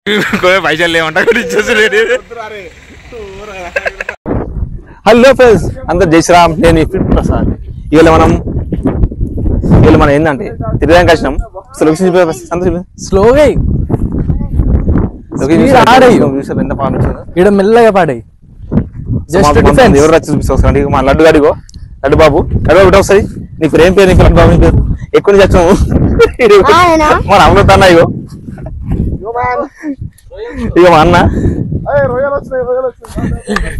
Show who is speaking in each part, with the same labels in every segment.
Speaker 1: పైసలు లేవంట hello friends అందరు జై శ్రీరామ్ నేను ఫిట్ ప్రసాద్ ఇవాళ మనం ఏంటంటే తిరగడానికి వచ్చినాం
Speaker 2: స్లోగా
Speaker 1: ఎంత పాడించారు
Speaker 2: ఇక్కడ మెల్లగా పాడాయి
Speaker 1: ఎవరు వచ్చి చూపిస్తాం మా లడ్డు గాడిగో లడ్డు బాబు ఒకసారి నీ ప్రేమ పేరు నీకు లడ్డు బాబు పేరు ఎక్కువ నుంచి వచ్చాము మన అమృతన్న ఇగో ఇక మా అన్న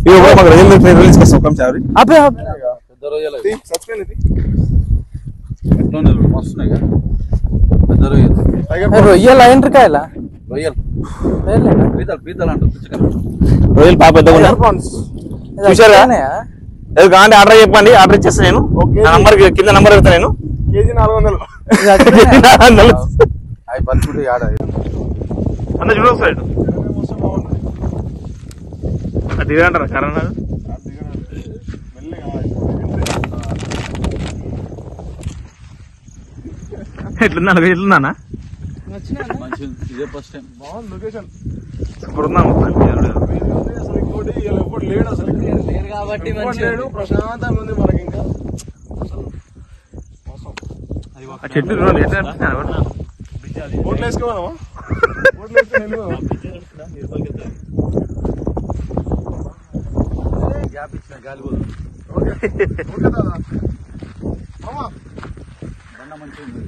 Speaker 1: ఇక మాకు రొయ్యలు తీసుకొస్తాం చారి
Speaker 2: రొయ్యలు ఎంట్రకాయలా
Speaker 1: రొయ్యలు పాప పెద్దగా చూసారా ఏదో కాంటే ఆర్డర్ చెప్పండి ఆర్డర్ ఇచ్చేస్తా నేను నంబర్ కింద నంబర్ పెడతా నేను కేజీ 400 అన్న చూడ ఒకసారి దిగంటారా కరోనా ఎట్లున్నా ఎట్లున్నా సూపర్ ఉందా
Speaker 3: ప్రశాంతంగా ఉంది మనకి ఇంకా
Speaker 1: చెట్టు చూడండి ఎట్లా
Speaker 3: ఓట్లు వేసుకోవాలమ్మా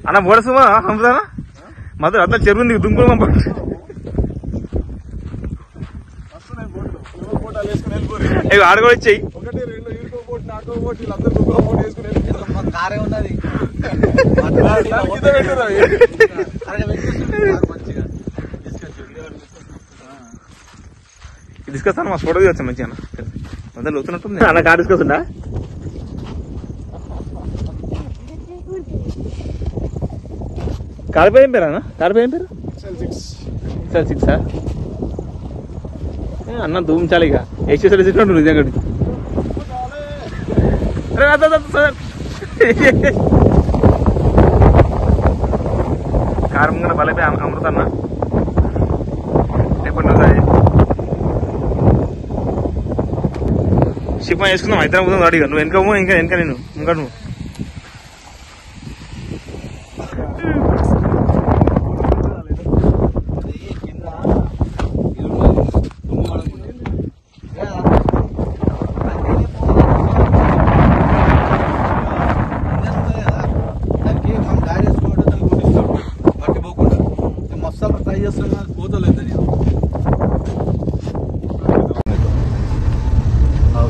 Speaker 1: అన్న బోడసుమా హంసానా మధు అట్లా చెరువు దుంకులు పంపండి ఆడ కూడా ఇచ్చేయి
Speaker 3: ఒకటి రెండు ఈడుకో పోటీ నాకో పోటీ వీళ్ళందరూ దుంకులో పోటీ వేసుకుని కారే ఉన్నది
Speaker 1: తీసుకొస్తాను మా ఫోటో వచ్చా మంచిగా మొదలు అవుతున్నట్టుంది అన్న కార్ తీసుకొస్తుందా కార్ పేరు ఏం పేరు అన్న కార్ పేరు ఏం పేరు సార్ 6 అన్న దూమించాలి ఇక ఎక్సెసరీస్ ఇట్లా నిజంగా సార్ కారం కూడా బలపై అమృతన్న రేపటి షిప్ వేసుకుందాం ఇద్దరం పోదాం అడిగా నువ్వు వెనక ఇంకా నేను ఇంకా నువ్వు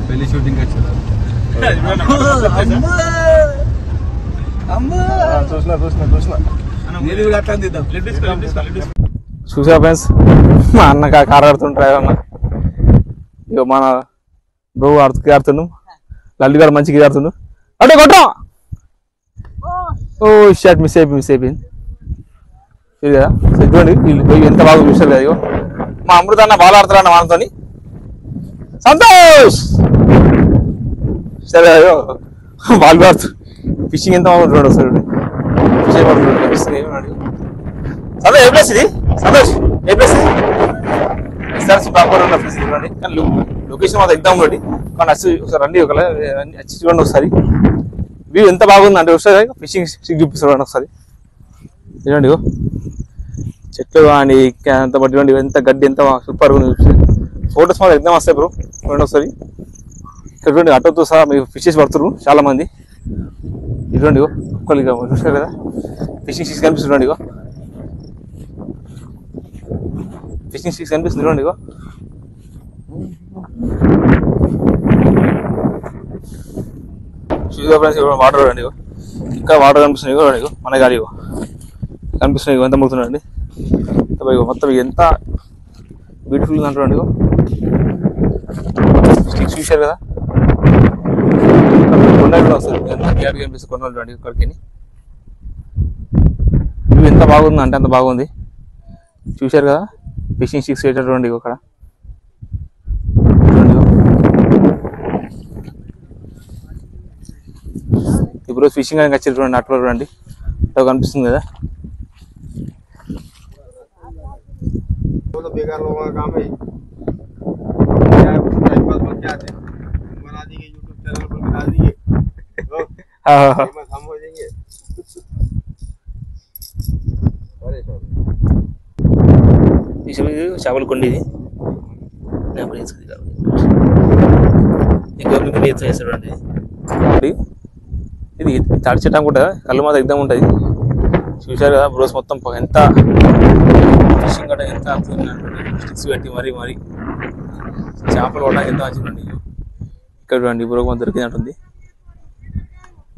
Speaker 3: పెళ్లి షూటింగ్
Speaker 1: చూసా ఫ్రెండ్స్ మా అన్న కార్ ఆడుతుంటారు అన్న ఇక మన బ్రో ఆడుతుండు లల్లి గారు మంచిగా ఆడుతుండు అంటే కొట్టం ఓ షర్ట్ మిస్ అయిపోయింది కదా చూడండి వీళ్ళు పోయి ఎంత బాగా చూసారు కదా ఇగో మా అమృత అన్న బాగా ఆడుతారన్న వాళ్ళతో సంతోష్ సరే అయ్యో బాల్ ఆడుతు ఫిషింగ్ ఎంత బాగుంటున్నాడు ఒకసారి ఫిషింగ్ పడుతున్నాడు సంతోష్ ఏ ప్లేస్ ఇది సంతోష్ ఏ ప్లేస్ ఇది సార్ ప్రాపర్ ఉన్న ప్లేస్ చూడండి కానీ లొకేషన్ మాత్రం ఎగ్జామ్ ఉండండి కానీ ఒకసారి రండి వచ్చి చూడండి ఒకసారి వ్యూ ఎంత బాగుంది అంటే ఒకసారి ఫిషింగ్ చూపిస్తాడు ఒకసారి చూడండి చెట్లు కానీ ఎంత బట్టి చూడండి ఎంత గడ్డి ఎంత సూపర్గా ఉంది ఫోటోస్ మాత్రం ఎగ్జామ్ వస్తాయి బ్రో చూడండి ఒకసారి ఇక్కడ చూడండి ఆటోతో సహా మీరు ఫిషెస్ పడుతున్నారు చాలా మంది ఇటువంటి ఒక్కరిగా చూస్తారు కదా ఫిషింగ్ స్టిక్స్ కనిపిస్తుంది చూడండి ఫిషింగ్ స్టిక్స్ కనిపిస్తుంది చూడండి వాటర్ చూడండి ఇంకా వాటర్ కనిపిస్తుంది చూడండి మన గాడి కనిపిస్తున్నాయి ఎంత ముడుతున్నాయండి మొత్తం ఎంత బ్యూటిఫుల్గా అంటారండి స్టిక్స్ చూశారు కదా కొండలు కూడా వస్తారు ఎంత గ్యాప్ కనిపిస్తుంది కొండలు చూడండి ఇక్కడికి ఇవి ఎంత బాగుంది అంటే అంత బాగుంది చూశారు కదా ఫిషింగ్ స్టిక్స్ వేసేటండి ఇక్కడ ఇప్పుడు ఫిషింగ్ అని వచ్చి చూడండి అట్లా చూడండి అట్లా కనిపిస్తుంది కదా
Speaker 3: तो बेकार लोगों का काम है क्या है टाइम पास बन के आते बना दिए YouTube चैनल पर बना दिए हम हो जाएंगे
Speaker 1: చేపలు కొండేది చేస్తాడండి ఇది తాడి చెట్టు అనుకుంటా కళ్ళు మాత్రం ఎగ్దాం ఉంటుంది చూశారు కదా బ్రోస్ మొత్తం ఎంత ఫిషింగ్ కట్ట ఎంత స్టిక్స్ పెట్టి మరీ చేపలు పడడానికి ఎంత మంచిదండి ఇక్కడ చూడండి బ్రో కొంత దొరికినట్టుంది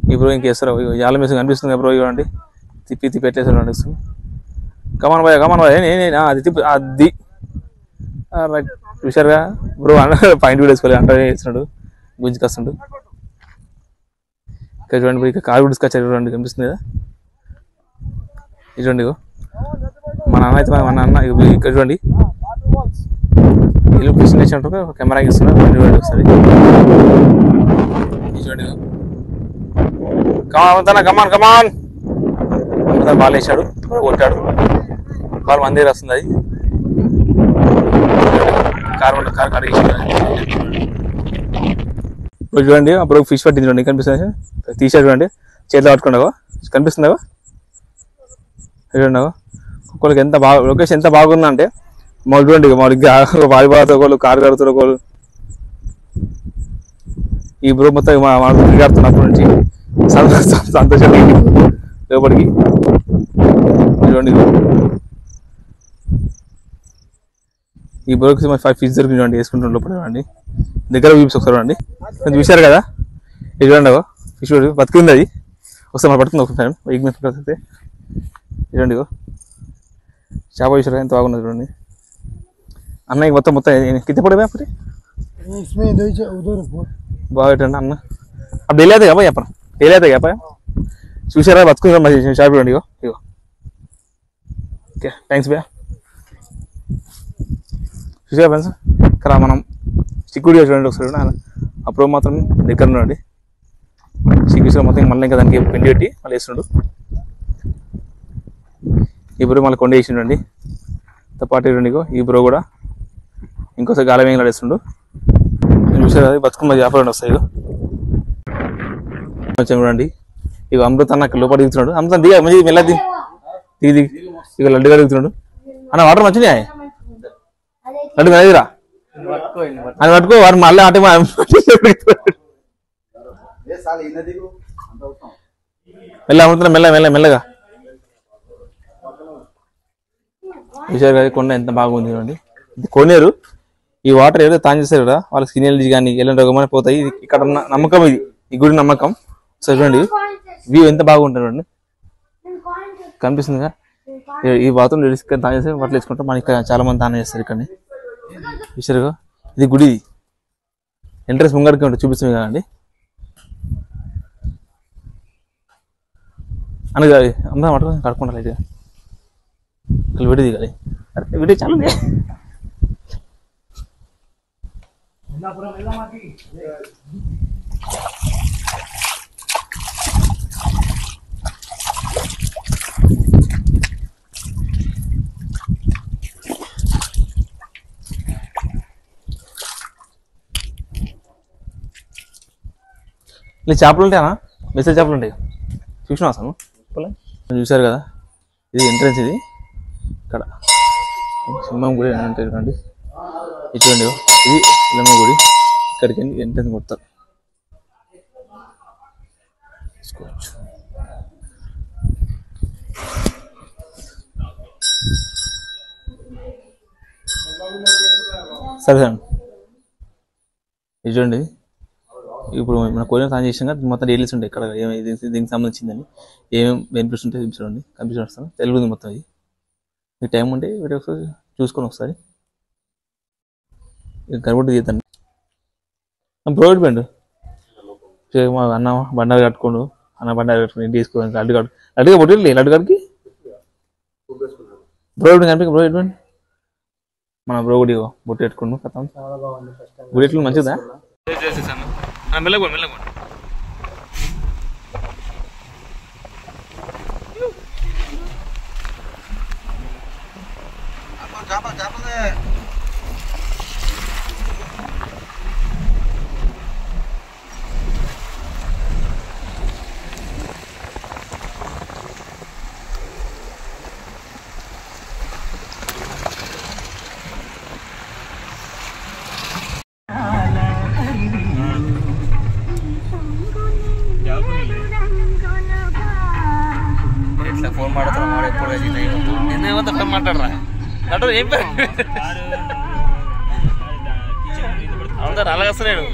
Speaker 1: ఈ బ్రో ఇంకేస్తారు జాల మీద కనిపిస్తుంది బ్రో చూడండి తిప్పి పెట్టేసారు అనిపిస్తుంది కమాన్ బాయ్ అది తిప్పి అది రైట్ చూశారుగా బ్రో పాయింట్ కూడా వేసుకోలేదు అంటే వేస్తున్నాడు గుంజుకి వస్తుండు ఇక్కడ చూడండి బ్రో ఇక్కడ కారు గుడిసుకొచ్చారు చూడండి కనిపిస్తుంది కదా ఇది చూడండి మా నాన్న అయితే మా నాన్న ఇక్కడ చూడండి వీళ్ళు కృష్ణ వేసినట్టు కెమెరాకి ఇస్తున్నారు చూడండి ఒకసారి ఇది చూడండి కమాన్ బాల్ వేసాడు కొట్టాడు బాల్ మన దగ్గర వస్తుంది అది కారు కడిగేసాడు చూడండి అప్పుడు ఫిష్ పట్టింది చూడండి కనిపిస్తుంది తీసాడు చూడండి చేతిలో పట్టుకున్నావా కనిపిస్తుందావా చూడండి ఒక్కొక్కరికి ఎంత బాగా లొకేషన్ ఎంత బాగుందా అంటే మాకు చూడండి మాకు వాలిబాల్ ఒకళ్ళు కారు కడుతున్న ఒకళ్ళు ఈ బ్రో మొత్తం కడుతున్నప్పటి నుంచి సంతోషంగా లోపలికి చూడండి ఈ బ్రోకి 5 ఫీస్ దొరికి చూడండి వేసుకుంటున్న లోపల చూడండి దగ్గర చూపిస్తే ఒకసారి చూడండి కొంచెం చూశారు కదా ఇది చూడండి ఫిష్ బతికింది అది వస్తే మనం పడుతుంది ఒకసారి వస్తే చూడండి చేప చూసారు ఎంత బాగున్నది చూడండి అన్నయ్య మొత్తం కింద పడే అప్పుడు బాగా పెట్టండి అన్న अब डेली आते क्या भाई अपन डेली आते क्या भाई చూసారా బతుకుందా మరి షాప్ చూడండి ఇగో ఓకే థ్యాంక్స్ భయ్యా చూసారా ఫ్రెండ్స్ ఇక్కడ మనం స్టిక్ వీడియో చూడండి ఒకసారి అప్పుడు మాత్రం దగ్గర ఉండండి స్టిక్ వీడియో మొత్తం మళ్ళీ ఇంకా దానికి పిండి పెట్టి మళ్ళీ వేస్తుండు ఈ బ్రో మళ్ళీ కొండ వేసిండండి పాటు చూడండి ఈ బ్రో కూడా ఇంకోసారి గాలం వేంగి నడుస్తుండు చూసారా బతుకున్న వ్యాపారం వస్తాయి చూడండి ఇక అమృత అన్న లోపల దిగుతున్నాడు అమృత దిగ మంచి మెల్ల దిగి ఇక లడ్డుగా దిగుతున్నాడు అన్న వాటర్ మంచిగా లడ్డు మెల్లదిరా అని పట్టుకో వాడు మళ్ళీ ఆట మెల్ల అమృత మెల్లగా చూసారు కదా కొండ ఎంత బాగుంది చూడండి ఇది కొనేరు ఈ వాటర్ ఏదో తాను చేస్తారు కదా వాళ్ళ స్కిన్ ఎలర్జీ కానీ ఎలాంటి రోగమని పోతాయి ఇక్కడ నమ్మకం ఇది ఈ గుడి నమ్మకం సరే చూడండి వ్యూ ఎంత బాగుంటుంది కనిపిస్తుందిగా ఈ బాత్రూమ్ లేడీస్ తాను చేస్తే వాటర్ వేసుకుంటాం మనకి ఇక్కడ చాలా మంది తాను చేస్తారు ఇక్కడ చూసారుగా ఇది గుడి ఎంట్రెన్స్ ముంగడికి ఉంటుంది చూపిస్తుంది కదండి అనగా అమ్మ మాట కడుకుంటారు అయితే ఇక్కడ విడి దిగాలి విడి చాలా ఇలా చేపలు ఉంటాయనా మెసేజ్ చేపలు ఉంటాయి చూసినా అసలు చూసారు కదా ఇది ఎంట్రన్స్ ఇది ఇక్కడ సింహం గుడి అంటే చూడండి ఇటువంటి ఇది సింహం గుడి ఇక్కడికి ఎంట్రన్స్ కొడతారు చూసుకోవచ్చు సరే సార్ ఇది చూడండి ఇప్పుడు మన కోరిన సాయం చేసాం కదా మొత్తం డైలీస్ ఉంటాయి ఇక్కడ దీనికి సంబంధించిందని ఏమేమి బెనిఫిట్స్ ఉంటాయి చూడండి కనిపించి వస్తాను తెలుగు ఉంది మొత్తం ఇది మీకు టైం ఉంటే వీడియో ఒకసారి చూసుకొని ఒకసారి కనబడి తీద్దండి ప్రొవైడ్ పండు మా అన్న బండారు కట్టుకోండు అన్న బండారు కట్టుకుని ఇంటి తీసుకోండి లడ్డుగా పొట్టి లడ్డుగాడికి ప్రొవైడ్ కనిపి ప్రొవైడ్ పండి మన బ్రో గుడి బొట్టు పెట్టుకోండు కథ గుడి ఎట్లు మంచిదా మెల్లగోండి నేనేమంతా మాట్లాడరా నటు ఏం పేరు అందరు అలాగస్తున్నాడు